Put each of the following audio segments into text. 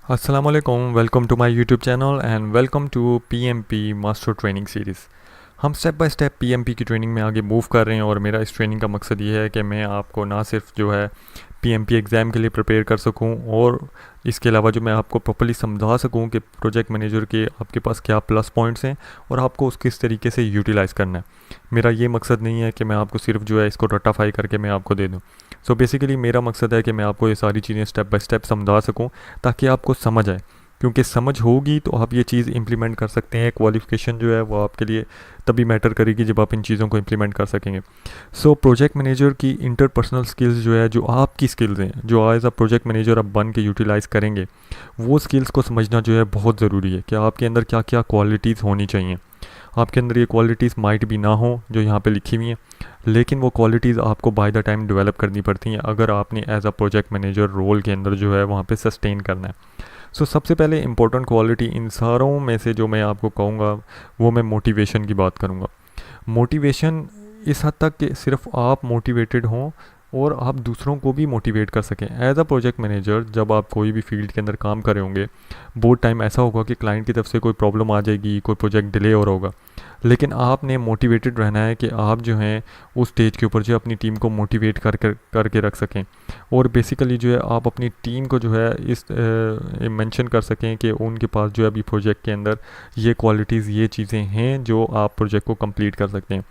Assalamualaikum, welcome to my YouTube channel and welcome to PMP master training series. हम step by step PMP की training में आगे move कर रहे हैं और मेरा इस ट्रेनिंग का मकसद ये है कि मैं आपको ना सिर्फ जो है PMP एग्ज़ाम के लिए प्रिपेयर कर सकूं और इसके अलावा जो मैं आपको प्रॉपर्ली समझा सकूं कि प्रोजेक्ट मैनेजर के आपके पास क्या प्लस पॉइंट्स हैं और आपको उसको किस तरीके से यूटिलाइज़ करना है। मेरा ये मकसद नहीं है कि मैं आपको सिर्फ जो है इसको रटाफाई करके मैं आपको दे दूँ। सो बेसिकली मेरा मकसद है कि मैं आपको ये सारी चीज़ें स्टेप बाय स्टेप समझा सकूं ताकि आपको समझ आए, क्योंकि समझ होगी तो आप ये चीज़ इंप्लीमेंट कर सकते हैं। क्वालिफिकेशन जो है वो आपके लिए तभी मैटर करेगी जब आप इन चीज़ों को इंप्लीमेंट कर सकेंगे। सो प्रोजेक्ट मैनेजर की इंटरपर्सनल स्किल्स जो है, जो आपकी स्किल्स हैं, जो एज अ प्रोजेक्ट मैनेजर आप बन के यूटिलाइज़ करेंगे, वो स्किल्स को समझना जो है बहुत ज़रूरी है कि आपके अंदर क्या क्या क्वालिटीज़ होनी चाहिए। आपके अंदर ये क्वालिटीज़ माइट भी ना हो जो यहाँ पे लिखी हुई हैं, लेकिन वो क्वालिटीज़ आपको बाय द टाइम डेवलप करनी पड़ती हैं अगर आपने as a project manager role के अंदर जो है वहाँ पे सस्टेन करना है। सबसे पहले इंपॉर्टेंट क्वालिटी इन सारों में से जो मैं आपको कहूँगा वो मैं मोटिवेशन की बात करूँगा। मोटिवेशन इस हद तक कि सिर्फ आप मोटिवेटेड हों और आप दूसरों को भी मोटिवेट कर सकें। एज अ प्रोजेक्ट मैनेजर जब आप कोई भी फील्ड के अंदर काम कर रहे होंगे, बहुत टाइम ऐसा होगा कि क्लाइंट की तरफ से कोई प्रॉब्लम आ जाएगी, कोई प्रोजेक्ट डिले हो रहा होगा, लेकिन आपने मोटिवेटेड रहना है कि आप जो हैं उस स्टेज के ऊपर जो अपनी टीम को मोटिवेट करके रख सकें और बेसिकली जो है आप अपनी टीम को जो है इस मेंशन कर सकें कि उनके पास जो है अभी प्रोजेक्ट के अंदर ये क्वालिटीज़, ये चीज़ें हैं जो आप प्रोजेक्ट को कंप्लीट कर सकते हैं।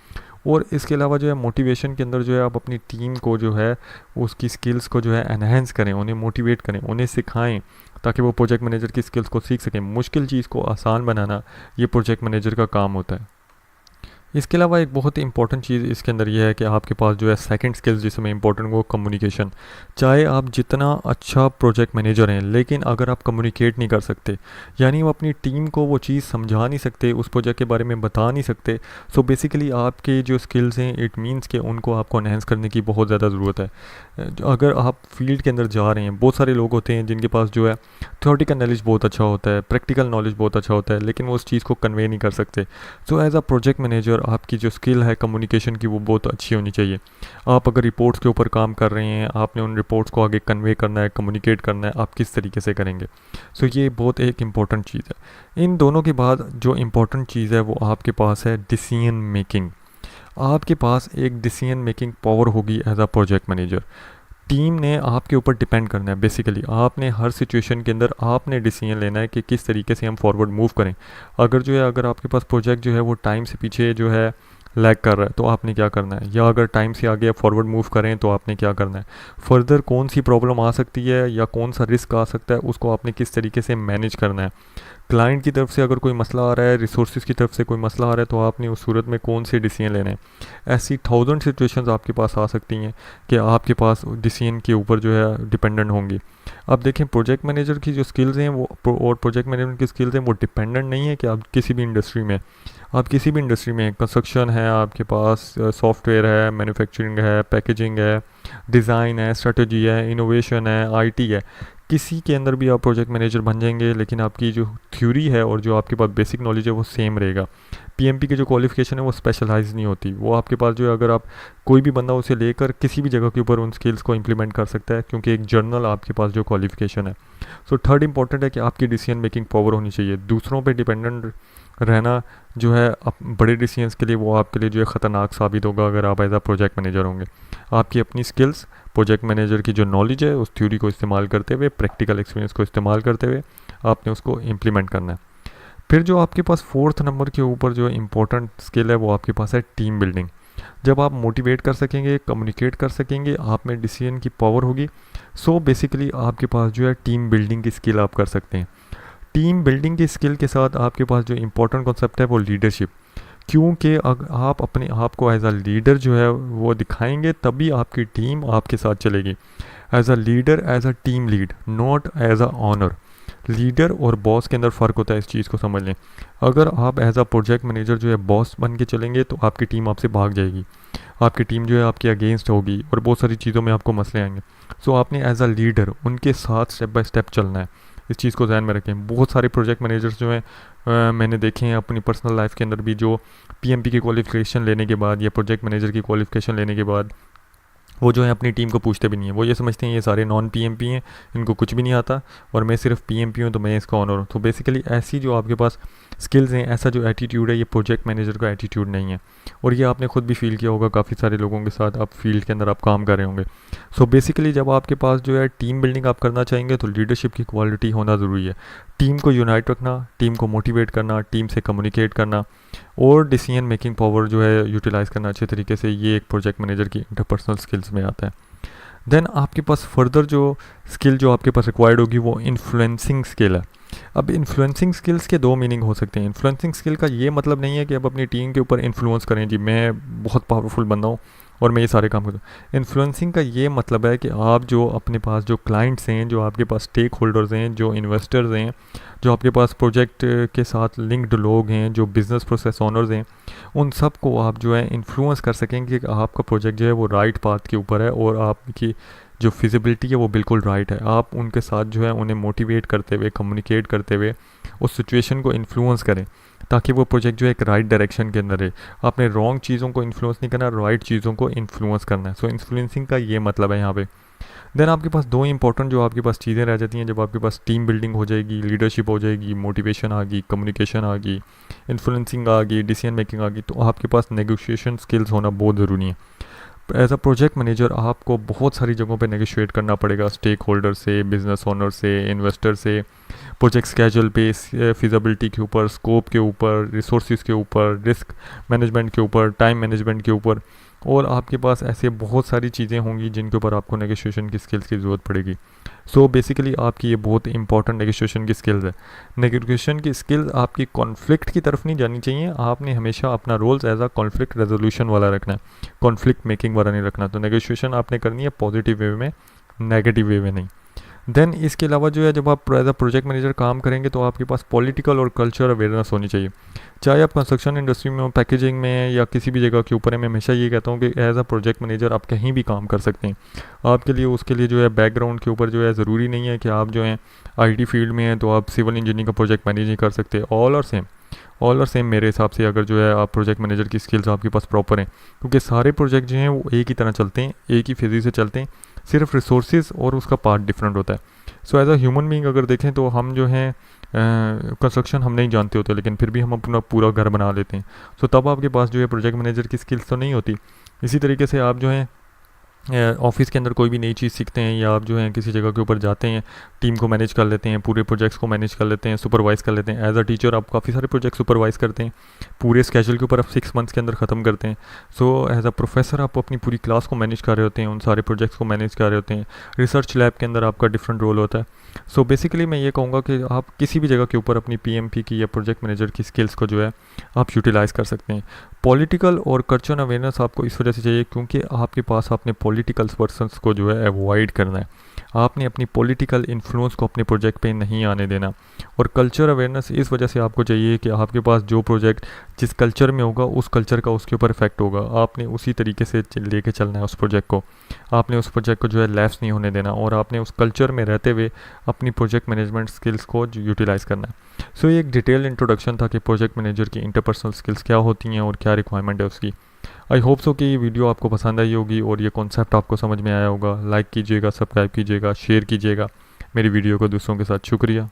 और इसके अलावा जो है मोटिवेशन के अंदर जो है आप अपनी टीम को जो है उसकी स्किल्स को जो है एनहेंस करें, उन्हें मोटिवेट करें, उन्हें सिखाएं ताकि वो प्रोजेक्ट मैनेजर की स्किल्स को सीख सकें। मुश्किल चीज़ को आसान बनाना ये प्रोजेक्ट मैनेजर का काम होता है। इसके अलावा एक बहुत ही इंपॉर्टेंट चीज़ इसके अंदर यह है कि आपके पास जो है सेकंड स्किल्स जिसमें इंपॉर्टेंट वो कम्युनिकेशन। चाहे आप जितना अच्छा प्रोजेक्ट मैनेजर हैं, लेकिन अगर आप कम्युनिकेट नहीं कर सकते, यानी वो अपनी टीम को वो चीज़ समझा नहीं सकते, उस प्रोजेक्ट के बारे में बता नहीं सकते, सो बेसिकली आपके जो स्किल्स हैं इट मीन्स कि उनको आपको एनहेंस करने की बहुत ज़्यादा ज़रूरत है। अगर आप फील्ड के अंदर जा रहे हैं, बहुत सारे लोग होते हैं जिनके पास जो है थ्योरेटिकल नॉलेज बहुत अच्छा होता है, प्रैक्टिकल नॉलेज बहुत अच्छा होता है, लेकिन वो उस चीज़ को कन्वे नहीं कर सकते। So as a project manager आपकी जो स्किल है कम्युनिकेशन की वो बहुत अच्छी होनी चाहिए। आप अगर रिपोर्ट्स के ऊपर काम कर रहे हैं, आपने उन रिपोर्ट्स को आगे कन्वे करना है, कम्युनिकेट करना है, आप किस तरीके से करेंगे। ये बहुत एक इम्पॉर्टेंट चीज़ है। इन दोनों के बाद जो इम्पॉर्टेंट चीज़ है वो आपके पास है डिसीजन मेकिंग। आपके पास एक डिसीजन मेकिंग पावर होगी as a project manager. Team ने आपके ऊपर डिपेंड करना है। बेसिकली आपने हर सिचुएशन के अंदर आपने डिसीजन लेना है कि किस तरीके से हम फॉरवर्ड मूव करें। अगर आपके पास प्रोजेक्ट जो है वो टाइम से पीछे जो है लैग कर रहा है तो आपने क्या करना है, या अगर टाइम से आगे आप फॉरवर्ड मूव करें तो आपने क्या करना है, फर्दर कौन सी प्रॉब्लम आ सकती है या कौन सा रिस्क आ सकता है, उसको आपने किस तरीके से मैनेज करना है। क्लाइंट की तरफ से अगर कोई मसला आ रहा है, रिसोर्सेज की तरफ से कोई मसला आ रहा है, तो आपने उस सूरत में कौन से डिसीजन लेने हैं। ऐसी 1000 सिचुएशंस आपके पास आ सकती हैं कि आपके पास डिसीजन के ऊपर जो है डिपेंडेंट होंगी। अब देखें प्रोजेक्ट मैनेजर की जो स्किल्स हैं वो और प्रोजेक्ट मैनेजमेंट की स्किल्स हैं वो डिपेंडेंट नहीं है कि आप किसी भी इंडस्ट्री में, आप किसी भी इंडस्ट्री में, कंस्ट्रक्शन है, आपके पास सॉफ्टवेयर है, मैन्युफैक्चरिंग है, पैकेजिंग है, डिज़ाइन है, स्ट्रेटजी है, इनोवेशन है, आईटी है, किसी के अंदर भी आप प्रोजेक्ट मैनेजर बन जाएंगे, लेकिन आपकी जो थ्योरी है और जो आपके पास बेसिक नॉलेज है वो सेम रहेगा। पीएमपी की जो क्वालिफिकेशन है वो स्पेशलाइज नहीं होती, वो आपके पास जो है अगर आप कोई भी बंदा उसे लेकर किसी भी जगह के ऊपर उन स्किल्स को इंप्लीमेंट कर सकता है, क्योंकि एक जर्नल आपके पास जो क्वालिफिकेशन है। थर्ड इंपॉर्टेंट है कि आपकी डिसीजन मेकिंग पावर होनी चाहिए। दूसरों पे डिपेंडेंट रहना जो है बड़े डिसीजंस के लिए वो आपके लिए जो है ख़तरनाक साबित होगा अगर आप एज अ प्रोजेक्ट मैनेजर होंगे। आपकी अपनी स्किल्स, प्रोजेक्ट मैनेजर की जो नॉलेज है उस थ्योरी को इस्तेमाल करते हुए, प्रैक्टिकल एक्सपीरियंस को इस्तेमाल करते हुए आपने उसको इम्प्लीमेंट करना है। फिर जो आपके पास फोर्थ नंबर के ऊपर जो इम्पोर्टेंट स्किल है वो आपके पास है टीम बिल्डिंग। जब आप मोटिवेट कर सकेंगे, कम्युनिकेट कर सकेंगे, आप में डिसीजन की पावर होगी, बेसिकली आपके पास जो है टीम बिल्डिंग की स्किल आप कर सकते हैं। टीम बिल्डिंग की स्किल के साथ आपके पास जो इम्पोर्टेंट कॉन्सेप्ट है वो लीडरशिप, क्योंकि अगर आप अपने आप को एज अ लीडर जो है वो दिखाएंगे तभी आपकी टीम आपके साथ चलेगी। As a leader, as a team lead, not as a owner. Leader और बॉस के अंदर फ़र्क होता है, इस चीज़ को समझ लें। अगर आप एज अ प्रोजेक्ट मैनेजर जो है बॉस बन के चलेंगे तो आपकी टीम आपसे भाग जाएगी, आपकी टीम जो है आपके अगेंस्ट होगी और बहुत सारी चीज़ों में आपको मसले आएंगे। आपने एज अ लीडर उनके साथ स्टेप बाय स्टेप चलना है। इस चीज़ को ध्यान में रखें। बहुत सारे प्रोजेक्ट मैनेजर्स जो हैं मैंने देखे हैं अपनी पर्सनल लाइफ के अंदर भी, जो पीएमपी की क्वालिफिकेशन लेने के बाद या प्रोजेक्ट मैनेजर की क्वालिफिकेशन लेने के बाद वो जो है अपनी टीम को पूछते भी नहीं है, वो ये समझते हैं ये सारे नॉन पीएमपी हैं, इनको कुछ भी नहीं आता और मैं सिर्फ पीएमपी हूँ तो मैं इसका ऑनर हूँ। तो बेसिकली ऐसी जो आपके पास स्किल्स हैं, ऐसा जो एटीट्यूड है, ये प्रोजेक्ट मैनेजर का एटीट्यूड नहीं है। और ये आपने खुद भी फील किया होगा, काफ़ी सारे लोगों के साथ आप फील्ड के अंदर आप काम कर रहे होंगे। सो बेसिकली जब आपके पास जो है टीम बिल्डिंग आप करना चाहेंगे तो लीडरशिप की क्वालिटी होना ज़रूरी है। टीम को यूनाइट रखना, टीम को मोटिवेट करना, टीम से कम्युनिकेट करना और डिसीजन मेकिंग पावर जो है यूटिलाइज़ करना अच्छे तरीके से, ये एक प्रोजेक्ट मैनेजर की इंटरपर्सनल स्किल्स में आता है। देन आपके पास फर्दर जो स्किल जो आपके पास रिक्वायर्ड होगी वो इन्फ्लुएंसिंग स्किल है। अब इन्फ्लुएंसिंग स्किल्स के दो मीनिंग हो सकते हैं। इन्फ्लुएंसिंग स्किल का ये मतलब नहीं है कि आप अपनी टीम के ऊपर इन्फ्लुएंस करें, जी मैं बहुत पावरफुल बंदा हूँ और मैं ये सारे काम करता हूँ। इन्फ्लुएंसिंग का ये मतलब है कि आप जो अपने पास जो क्लाइंट्स हैं, जो आपके पास स्टेक होल्डर्स हैं, जो इन्वेस्टर्स हैं, जो आपके पास प्रोजेक्ट के साथ लिंक्ड लोग हैं, जो बिज़नेस प्रोसेस ओनर्स हैं, उन सब को आप जो है इन्फ्लुएंस कर सकेंगे कि आपका प्रोजेक्ट जो है वो राइट पाथ के ऊपर है और आपकी जो फिजिबिलिटी है वो बिल्कुल राइट है। आप उनके साथ जो है उन्हें मोटिवेट करते हुए, कम्युनिकेट करते हुए उस सिचुएशन को इन्फ्लुएंस करें ताकि वो प्रोजेक्ट जो है एक राइट डायरेक्शन के अंदर है। आपने रॉन्ग चीज़ों को इन्फ्लुएंस नहीं करना, राइट चीज़ों को इन्फ्लुएंस करना है। सो इन्फ्लुएंसिंग का ये मतलब है यहाँ पे। देन आपके पास दो इंपॉर्टेंट जो आपके पास चीज़ें रह जाती हैं जब आपके पास टीम बिल्डिंग हो जाएगी, लीडरशिप हो जाएगी, मोटिवेशन आ गई, कम्युनिकेशन आ गई, इन्फ्लुएंसिंग आ गई, डिसीजन मेकिंग आ गई, तो आपके पास नेगोशिएशन स्किल्स होना बहुत ज़रूरी है। एज अ प्रोजेक्ट मैनेजर आपको बहुत सारी जगहों पे नेगोशिएट करना पड़ेगा, स्टेक होल्डर से, बिजनेस ओनर से, इन्वेस्टर से, प्रोजेक्ट स्केजूल पे, फिजिबिलिटी के ऊपर, स्कोप के ऊपर, रिसोर्सेज के ऊपर, रिस्क मैनेजमेंट के ऊपर, टाइम मैनेजमेंट के ऊपर। और आपके पास ऐसे बहुत सारी चीज़ें होंगी जिनके ऊपर आपको नेगोशिएशन की स्किल्स की ज़रूरत पड़ेगी। सो बेसिकली आपकी ये बहुत इंपॉर्टेंट नेगोशिएशन की स्किल्स है। नेगोशिएशन की स्किल्स आपकी कॉन्फ्लिक्ट की तरफ नहीं जानी चाहिए, आपने हमेशा अपना roles as a conflict resolution वाला रखना है, कॉन्फ्लिक्ट मेकिंग वाला नहीं रखना। तो नेगोशिएशन आपने करनी है पॉजिटिव वे में, नेगेटिव वे में नहीं। देन इसके अलावा जो है जब आप एज अ प्रोजेक्ट मैनेजर काम करेंगे तो आपके पास पॉलिटिकल और कल्चर अवेयरनेस होनी चाहिए। चाहे आप कंस्ट्रक्शन इंडस्ट्री में हो, पैकेजिंग में या किसी भी जगह के ऊपर है, मैं हमेशा ये कहता हूँ कि एज अ प्रोजेक्ट मैनेजर आप कहीं भी काम कर सकते हैं। आपके लिए उसके लिए जो है बैकग्राउंड के ऊपर जो है ज़रूरी नहीं है कि आप जो है आईटी फील्ड में हैं तो आप सिविल इंजीनियरिंग का प्रोजेक्ट मैनेज नहीं कर सकते। ऑल और सेम मेरे हिसाब से, अगर जो है आप प्रोजेक्ट मैनेजर की स्किल्स आपके पास प्रॉपर हैं, क्योंकि सारे प्रोजेक्ट जो हैं वो एक ही तरह चलते हैं, एक ही फिजी से चलते हैं, सिर्फ रिसोर्सेज और उसका पार्ट डिफरेंट होता है। So as a human being अगर देखें तो हम जो हैं कंस्ट्रक्शन हम नहीं जानते होते लेकिन फिर भी हम अपना पूरा घर बना लेते हैं। सो तब आपके पास जो है प्रोजेक्ट मैनेजर की स्किल्स तो नहीं होती। इसी तरीके से आप जो हैं ऑफिस के अंदर कोई भी नई चीज़ सीखते हैं या आप जो है किसी जगह के ऊपर जाते हैं, टीम को मैनेज कर लेते हैं, पूरे प्रोजेक्ट्स को मैनेज कर लेते हैं, सुपरवाइज़ कर लेते हैं। एज अ टीचर आप काफ़ी सारे प्रोजेक्ट सुपरवाइज़ करते हैं, पूरे स्केजूल के ऊपर आप 6 मंथ्स के अंदर ख़त्म करते हैं। सो एज अ प्रोफेसर आप अपनी पूरी क्लास को मैनेज कर रहे होते हैं, उन सारे प्रोजेक्ट्स को मैनेज कर रहे होते हैं। रिसर्च लैब के अंदर आपका डिफरेंट रोल होता है। सो बेसिकली मैं ये कहूँगा कि आप किसी भी जगह के ऊपर अपनी पीएमपी की या प्रोजेक्ट मैनेजर की स्किल्स को जो है आप यूटिलाइज़ कर सकते हैं। पॉलिटिकल और कल्चरल अवेयरनेस आपको इस वजह से चाहिए क्योंकि आपके पास आपने पॉलिटिकल पर्सन्स को जो है अवॉइड करना है, आपने अपनी पॉलिटिकल इन्फ्लुएंस को अपने प्रोजेक्ट पे नहीं आने देना। और कल्चर अवेयरनेस इस वजह से आपको चाहिए कि आपके पास जो प्रोजेक्ट जिस कल्चर में होगा उस कल्चर का उसके ऊपर इफेक्ट होगा, आपने उसी तरीके से लेके चलना है उस प्रोजेक्ट को। आपने उस प्रोजेक्ट को जो है लैप्स नहीं होने देना और आपने उस कल्चर में रहते हुए अपनी प्रोजेक्ट मैनेजमेंट स्किल्स को यूटिलाइज़ करना है। सो ये एक डिटेल इंट्रोडक्शन था कि प्रोजेक्ट मैनेजर की इंटरपर्सनल स्किल्स क्या होती हैं और क्या रिक्वायरमेंट है उसकी। आई होप सो कि ये वीडियो आपको पसंद आई होगी और ये कॉन्सेप्ट आपको समझ में आया होगा। लाइक कीजिएगा, सब्सक्राइब कीजिएगा, शेयर कीजिएगा मेरी वीडियो को दूसरों के साथ। शुक्रिया।